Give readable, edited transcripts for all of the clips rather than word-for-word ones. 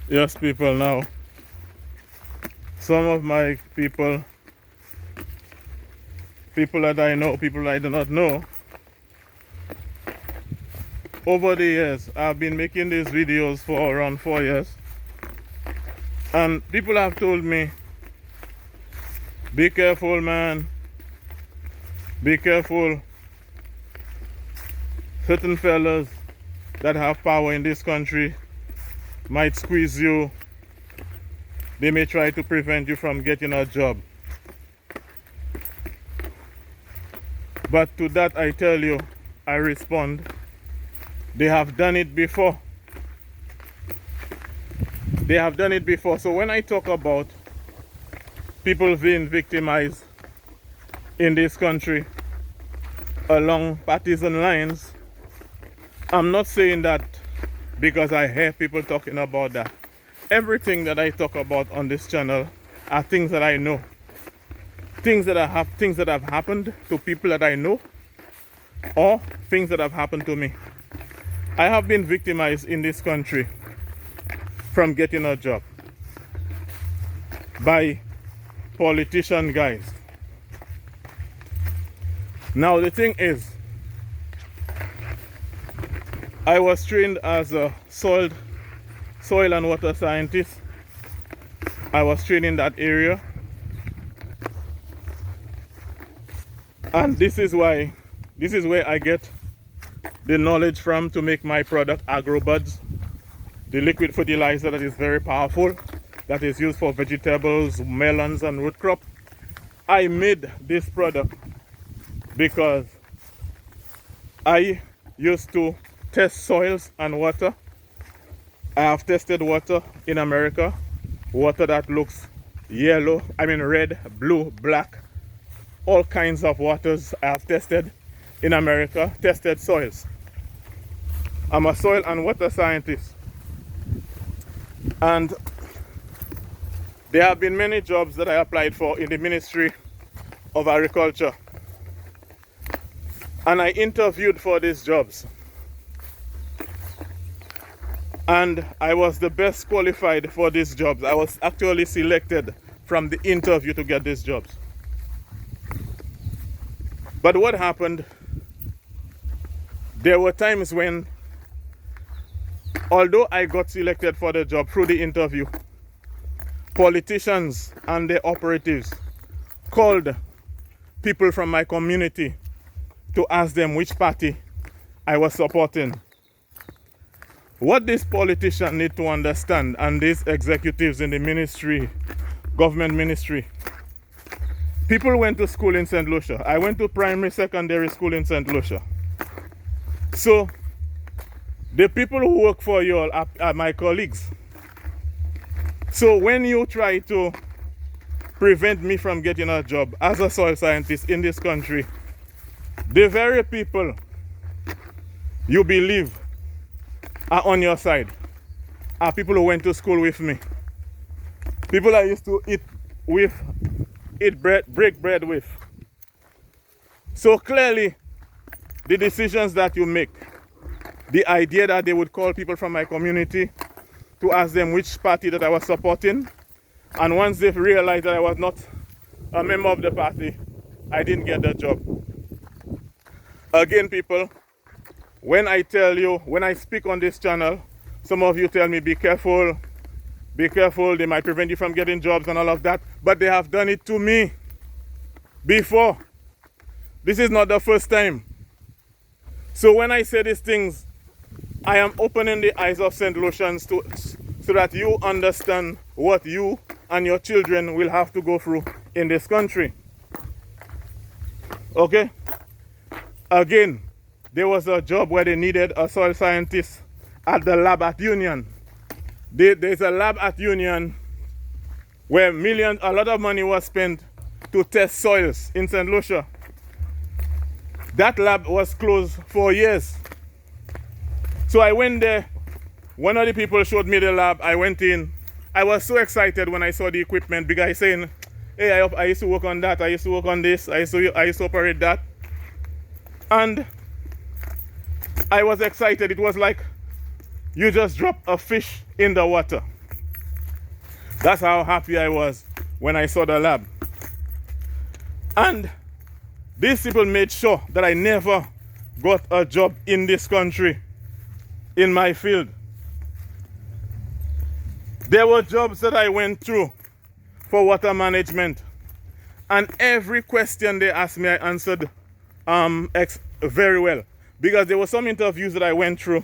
Yes, people, now some of my people that I know, people I do not know, over the years I've been making these videos for around 4 years, and people have told me, be careful, man, be careful. Certain fellas that have power in this country might squeeze you. They may try to prevent you from getting a job. But to that I tell you, I respond, they have done it before. They have done it before. So when I talk about people being victimized in this country along partisan lines, I'm not saying that because I hear people talking about that. Everything that I talk about on this channel are things that I know. Things that have happened to people that I know, or things that have happened to me. I have been victimized in this country from getting a job by politician guys. Now the thing is, I was trained as a soil and water scientist. I was trained in that area. And this is where I get the knowledge from to make my product AgroBuds, the liquid fertilizer that is very powerful, that is used for vegetables, melons and root crop. I made this product because I used to test soils and water. I have tested water in America, water that looks yellow, red, blue, black, all kinds of waters I have tested in America, tested soils. I'm a soil and water scientist. And there have been many jobs that I applied for in the Ministry of Agriculture. And I interviewed for these jobs. And I was the best qualified for these jobs. I was actually selected from the interview to get these jobs. But what happened, there were times when, although I got selected for the job through the interview, politicians and their operatives called people from my community to ask them which party I was supporting. What these politicians need to understand, and these executives in the ministry, government ministry, people went to school in St Lucia. I went to primary, secondary school in St Lucia. So the people who work for you all are my colleagues. So when you try to prevent me from getting a job as a soil scientist in this country, the very people you believe are on your side are people who went to school with me. People I used to break bread with. So clearly, the decisions that you make, the idea that they would call people from my community to ask them which party that I was supporting, and once they've realized that I was not a member of the party, I didn't get the job. Again, people, when I speak on this channel, some of you tell me, be careful, they might prevent you from getting jobs and all of that, but they have done it to me before. This is not the first time. So when I say these things, I am opening the eyes of St. Lucians so that you understand what you and your children will have to go through in this country. Okay? Again, there was a job where they needed a soil scientist at the lab at Union. There's a lab at Union where a lot of money was spent to test soils in St. Lucia. That lab was closed for years. So I went there. One of the people showed me the lab. I went in. I was so excited when I saw the equipment. Big guy saying, hey, I used to work on that. I used to work on this. I used to operate that. And I was excited. It was like you just drop a fish in the water. That's how happy I was when I saw the lab. And these people made sure that I never got a job in this country, in my field. There were jobs that I went through for water management, and every question they asked me I answered very well, because there were some interviews that I went through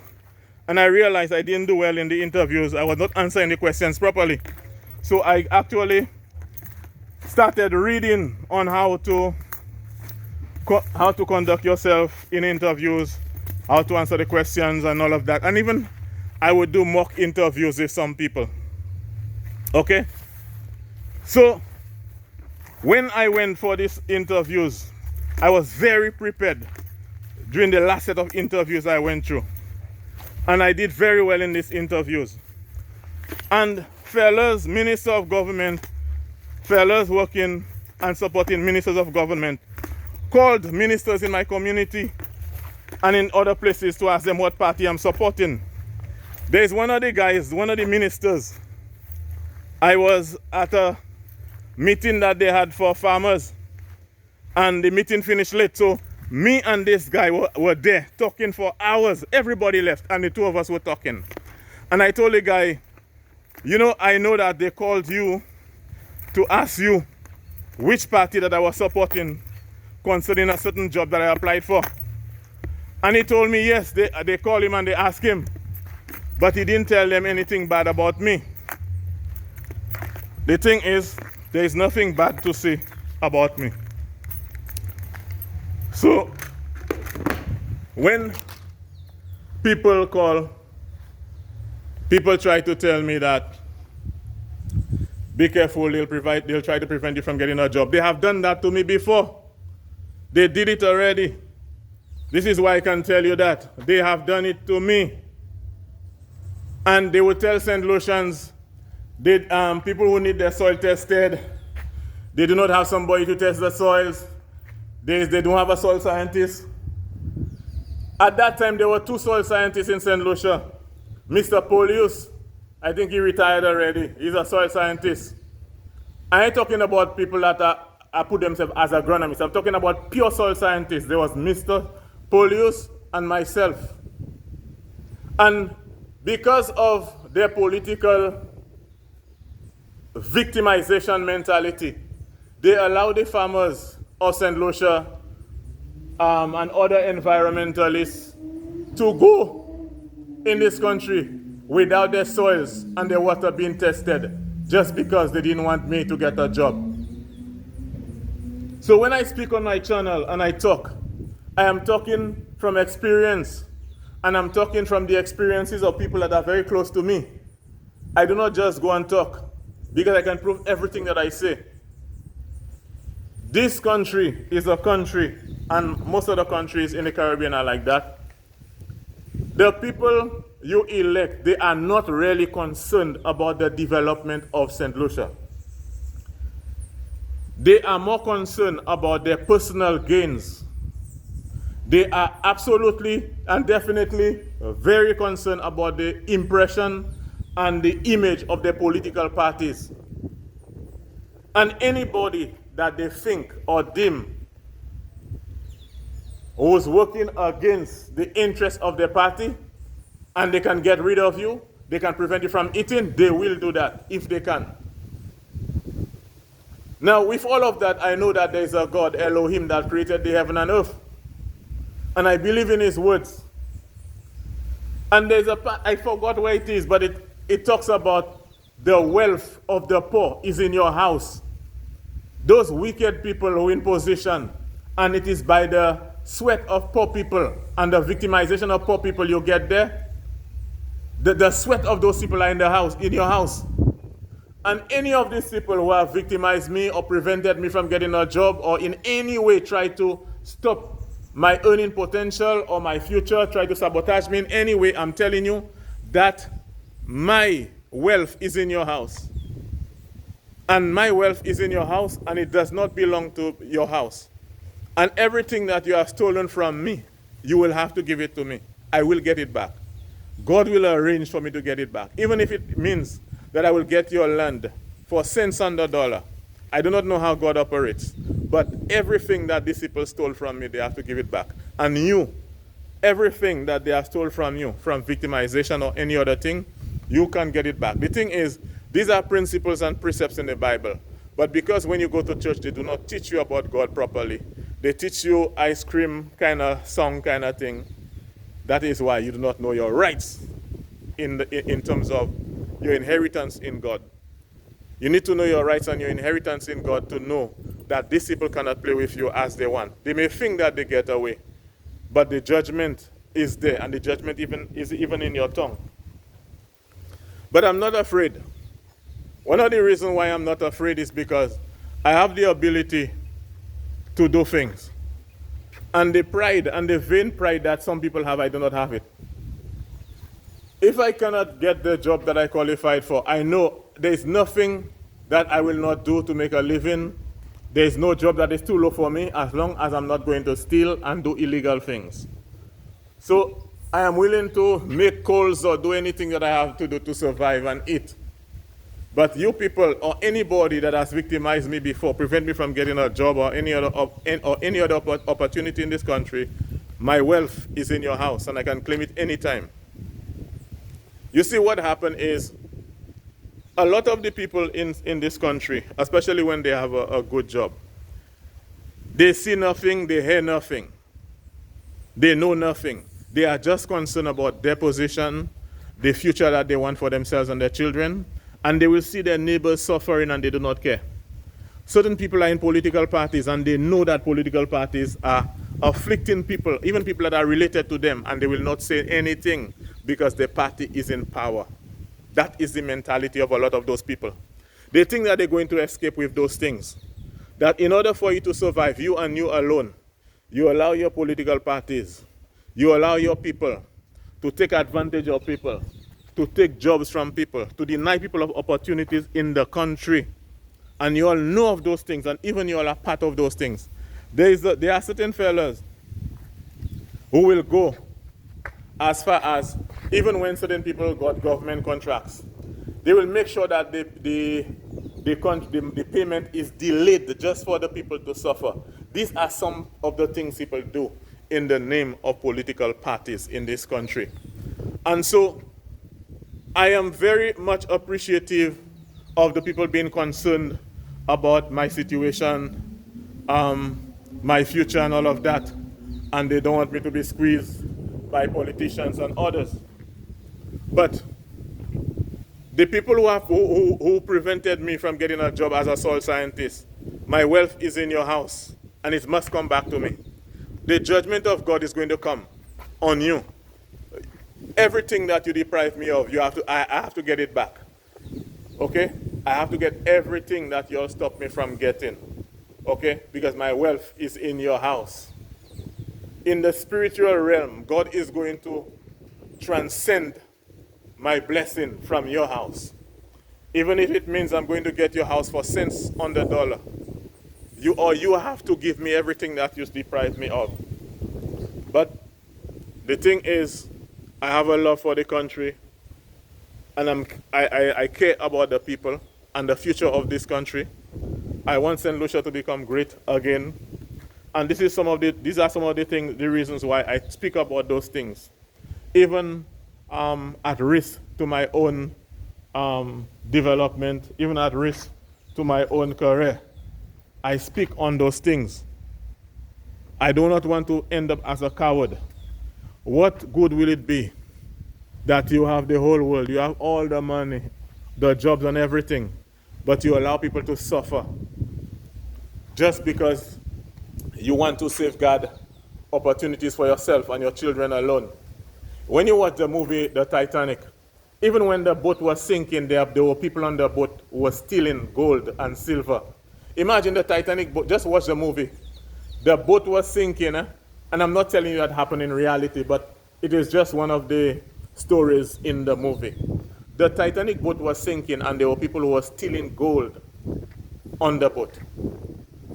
and I realized I didn't do well in the interviews. I was not answering the questions properly. So I actually started reading on how to conduct yourself in interviews, how to answer the questions and all of that. And even I would do mock interviews with some people. Okay? So when I went for these interviews, I was very prepared during the last set of interviews I went through. And I did very well in these interviews. And fellows, ministers of government, fellows working and supporting ministers of government, called ministers in my community and in other places to ask them what party I'm supporting. There's one of the guys, one of the ministers. I was at a meeting that they had for farmers, and the meeting finished late, so me and this guy were there talking for hours. Everybody left and the two of us were talking. And I told the guy, you know, I know that they called you to ask you which party that I was supporting concerning a certain job that I applied for. And he told me, yes, they called him and they asked him, but he didn't tell them anything bad about me. The thing is, there is nothing bad to say about me. So when people try to tell me that be careful, they'll try to prevent you from getting a job. They have done that to me before. They did it already. This is why I can tell you that. They have done it to me. And they will tell St. Lucians, people who need their soil tested, they do not have somebody to test the soils. They don't have a soil scientist. At that time, there were two soil scientists in St. Lucia. Mr. Polius, I think he retired already. He's a soil scientist. I ain't talking about people that put themselves as agronomists. I'm talking about pure soil scientists. There was Mr. Polius and myself. And because of their political victimization mentality, they allow the farmers of St. Lucia and other environmentalists to go in this country without their soils and their water being tested, just because they didn't want me to get a job. So when I speak on my channel and I talk, I am talking from experience, and I'm talking from the experiences of people that are very close to me. I do not just go and talk, because I can prove everything that I say. This country is a country, and most of the countries in the Caribbean are like that. The people you elect, they are not really concerned about the development of St. Lucia. They are more concerned about their personal gains. They are absolutely and definitely very concerned about the impression and the image of their political parties. And anybody that they think or deem who's working against the interests of their party, and they can get rid of you, they can prevent you from eating, they will do that if they can. Now, with all of that, I know that there is a God, Elohim, that created the heaven and earth. And I believe in his words. And there's a part, I forgot where it is, but it talks about the wealth of the poor is in your house. Those wicked people who are in position, and it is by the sweat of poor people and the victimization of poor people you get there. The sweat of those people are in your house. And any of these people who have victimized me or prevented me from getting a job or in any way try to stop my earning potential or my future, try to sabotage me in any way, I'm telling you that my wealth is in your house. And my wealth is in your house, and it does not belong to your house. And everything that you have stolen from me, you will have to give it to me. I will get it back. God will arrange for me to get it back. Even if it means that I will get your land for cents on the dollar. I do not know how God operates, but everything that these people stole from me, they have to give it back. And you, everything that they have stole from you, from victimization or any other thing, you can get it back. The thing is, these are principles and precepts in the Bible. But because when you go to church, they do not teach you about God properly. They teach you ice cream kind of song kind of thing. That is why you do not know your rights in terms of your inheritance in God. You need to know your rights and your inheritance in God to know that these people cannot play with you as they want. They may think that they get away, but the judgment is there, and the judgment is even in your tongue. But I'm not afraid. One of the reasons why I'm not afraid is because I have the ability to do things. And the pride and the vain pride that some people have, I do not have it. If I cannot get the job that I qualified for, I know there's nothing that I will not do to make a living. There's no job that is too low for me as long as I'm not going to steal and do illegal things. So I am willing to make calls or do anything that I have to do to survive and eat. But you people or anybody that has victimized me before, prevent me from getting a job or any other opportunity in this country, my wealth is in your house and I can claim it anytime. You see, what happened is a lot of the people in this country, especially when they have a good job, they see nothing, they hear nothing, they know nothing. They are just concerned about their position, the future that they want for themselves and their children, and they will see their neighbors suffering and they do not care. Certain people are in political parties and they know that political parties are afflicting people, even people that are related to them, and they will not say anything because their party is in power. That is the mentality of a lot of those people. They think that they're going to escape with those things. That in order for you to survive, you and you alone, you allow your political parties, you allow your people to take advantage of people, to take jobs from people, to deny people of opportunities in the country. And you all know of those things, and even you all are part of those things. There are certain fellas who will go as far as, even when certain people got government contracts, they will make sure that the payment is delayed just for the people to suffer. These are some of the things people do in the name of political parties in this country. And so I am very much appreciative of the people being concerned about my situation, my future and all of that. And they don't want me to be squeezed by politicians and others. But the people who prevented me from getting a job as a soil scientist, my wealth is in your house and it must come back to me. The judgment of God is going to come on you. Everything that you deprive me of, I have to get it back. Okay? I have to get everything that you all stopped me from getting. Okay? Because my wealth is in your house. In the spiritual realm, God is going to transcend my blessing from your house. Even if it means I'm going to get your house for cents on the dollar. You have to give me everything that you deprived me of. But the thing is, I have a love for the country, and I care about the people and the future of this country. I want St. Lucia to become great again. And these are some of the reasons why I speak about those things. Even at risk to my own development, even at risk to my own career, I speak on those things. I do not want to end up as a coward. What good will it be that you have the whole world, you have all the money, the jobs and everything, but you allow people to suffer just because you want to safeguard opportunities for yourself and your children alone? When you watch the movie The Titanic, even when the boat was sinking, there were people on the boat who were stealing gold and silver. Imagine the Titanic boat, just watch the movie. The boat was sinking, and I'm not telling you that happened in reality, but it is just one of the stories in the movie. The Titanic boat was sinking, and there were people who were stealing gold on the boat.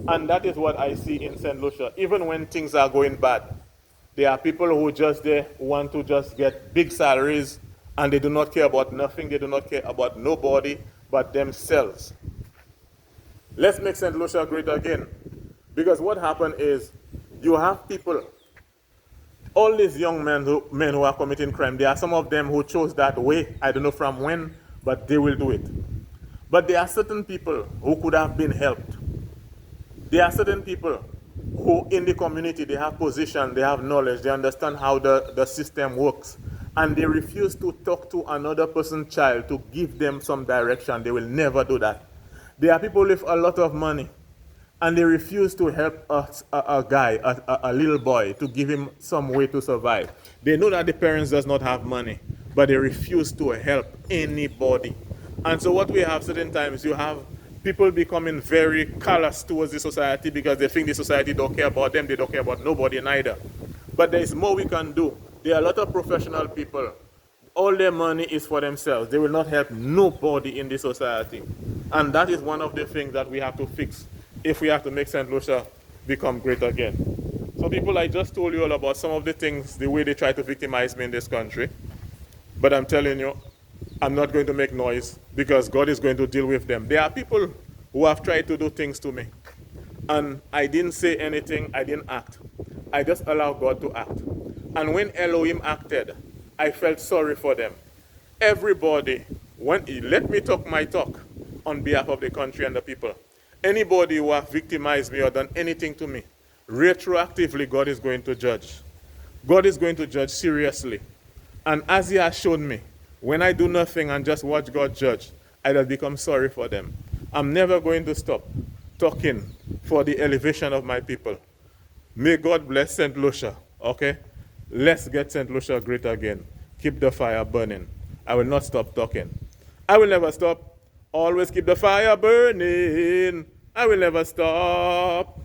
And that is what I see in St. Lucia. Even when things are going bad, there are people who just there want to just get big salaries, and they do not care about nothing. They do not care about nobody. but themselves. Let's make St. Lucia great again. Because what happened is, you have people, all these young men who are committing crime, there are some of them who chose that way. I don't know from when, but they will do it. But there are certain people who could have been helped. There are certain people who in the community, they have position, they have knowledge, they understand how the system works, and they refuse to talk to another person's child to give them some direction. They will never do that. There are people with a lot of money, and they refuse to help a guy, a little boy, to give him some way to survive. They know that the parents does not have money, but they refuse to help anybody. And so what we have certain times, you have people becoming very callous towards the society because they think the society don't care about them, they don't care about nobody neither. But there is more we can do. There are a lot of professional people. All their money is for themselves. They will not help nobody in the society. And that is one of the things that we have to fix if we have to make St. Lucia become great again. So people, I just told you all about some of the things, the way they try to victimize me in this country. But I'm telling you, I'm not going to make noise because God is going to deal with them. There are people who have tried to do things to me. And I didn't say anything, I didn't act. I just allowed God to act. And when Elohim acted, I felt sorry for them. Everybody, let me talk my talk on behalf of the country and the people. Anybody who have victimized me or done anything to me, retroactively God is going to judge. God is going to judge seriously. And as He has shown me, when I do nothing and just watch God judge, I will become sorry for them. I'm never going to stop talking for the elevation of my people. May God bless St. Lucia, okay? Let's get St. Lucia great again. Keep the fire burning. I will not stop talking. I will never stop. Always keep the fire burning. I will never stop.